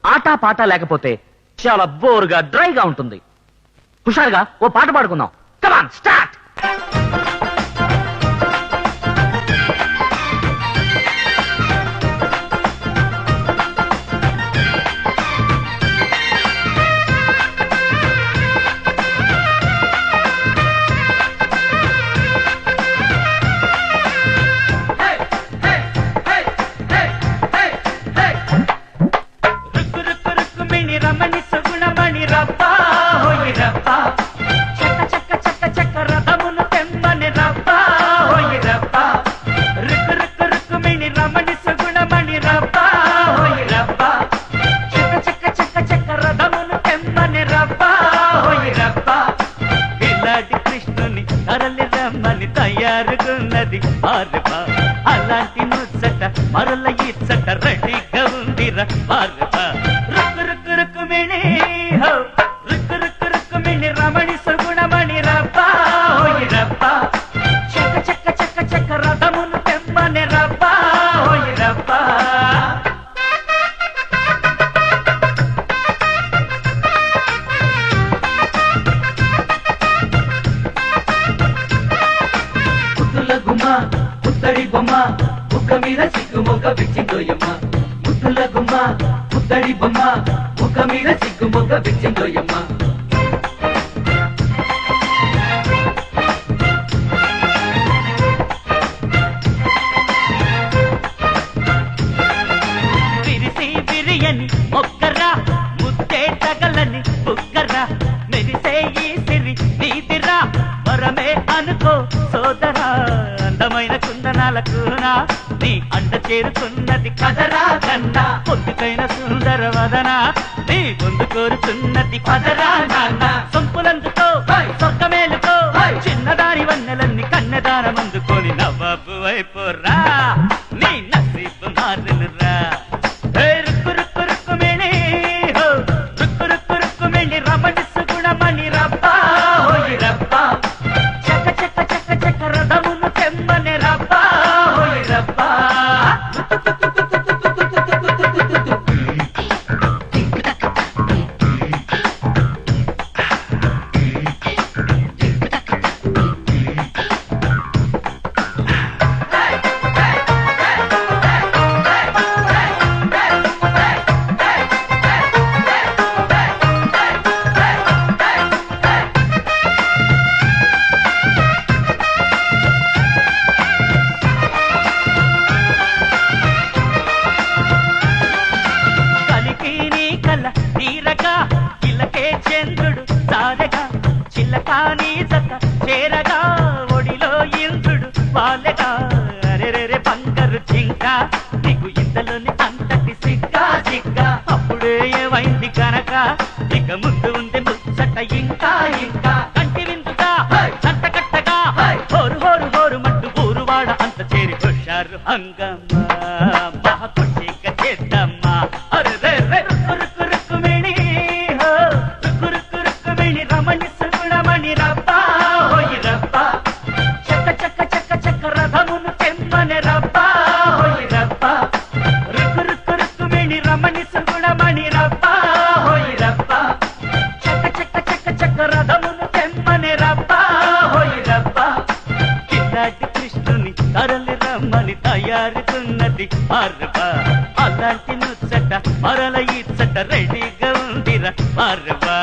ఆటా పాట లేకపోతే చాలా బోర్గా డ్రైగా ఉంటుంది. హుషారుగా ఓ పాట పాడుకుందాం. Come on start. తయారుగున్నది బారబా అలాంటి ముచ్చట మరల ఇచ్చట రెడీగా ఉందిరా బారబా రుక్కు రుక్కు రుక్కుమిణి హో రుక్కు రుక్కు రుక్కుమిణి రమణి సుగుణమణి రబ్బా హోయ్ రబ్బా చక్క చక్క చక్క చక్క రథమును తెమ్మని రబ్బా హోయ్ రబ్బా ముద్దడి బొమ్మ ముక్క మీద సిగ్గు మొక్క బిచ్చిందోయమ్మ ముద్దుల గుమ్మ ముద్దడి బొమ్మ ముక్క మీద సిగ్గు మొక్క బిచ్చిందోయమ్మ విరిసి విరియని మొక్కరా ముద్దే తగలని బుక్కరా మెరిసే ఈ సిరి నీదిరా వరమే అనుకో సోదరా అందమైన కుందనాలకునా నీ అంట చేరుతున్నది కదరా కన్నా పొద్దుకైన సుందర వదన నీ ముందు కోరుతున్నది పదరా నాన్న సొంపులందుకో సొక్కమేలుకో చిన్నదాని వన్నెలన్నీ కన్నెదానం అందుకొని నవ్వాపు వైపోరా నీ నసీబు మారునురా రుక్కు రుక్కు రుక్కుమిణి హో రుక్కు రుక్కు రుక్కుమిణి రమణి సుగుణమణి రబ్బా హోయ్ రబ్బా చక్క చక్క చక్క చక్క రథమును తెమ్మని రబ్బా హోయ్ రబ్బా చిల్లకాని జత చేరగా ఒడిలో ఇంద్రుడు వాలెగా అరెరెరె బంగారు జింక నీకు ఇంతలోని అంతటి సిగ్గా జిగ్గా అప్పుడే ఏమైంది కనుక ఇక ముందు ఉంది ముచ్చట ఇంకా ఇంకా కంటి విందుగా సంత కట్టగా హోరు హోరు హోరు మట్టు ఊరువాడ అంత చేరి హుషారు హంగమ్మా మహా ఖుషిగా చేద్దామా అరెరె రుక్కు రుక్కు రుక్కుమిణి హో రుక్కు రుక్కు రుక్కుమిణి రమణి సుగుణమణి రబ్బా హోయ్ రబ్బా చక్క చక్క చక్క చక్క రథమును తెమ్మని రబ్బా హోయ్ రబ్బా రుక్కు రుక్కు రుక్కుమిణి రమణి సుగుణమణి రబ్బా హోయ్ రబ్బా చక్క చక్క చక్క చక్క రథమును తెమ్మని రబ్బా హోయ్ రబ్బా కిల్లాటి కృష్ణుని తరలి రమ్మని తయారుకున్నది బారబా అలాంటి ముచ్చట మరల ఇచ్చట రెడీగా ఉందిరా బారబా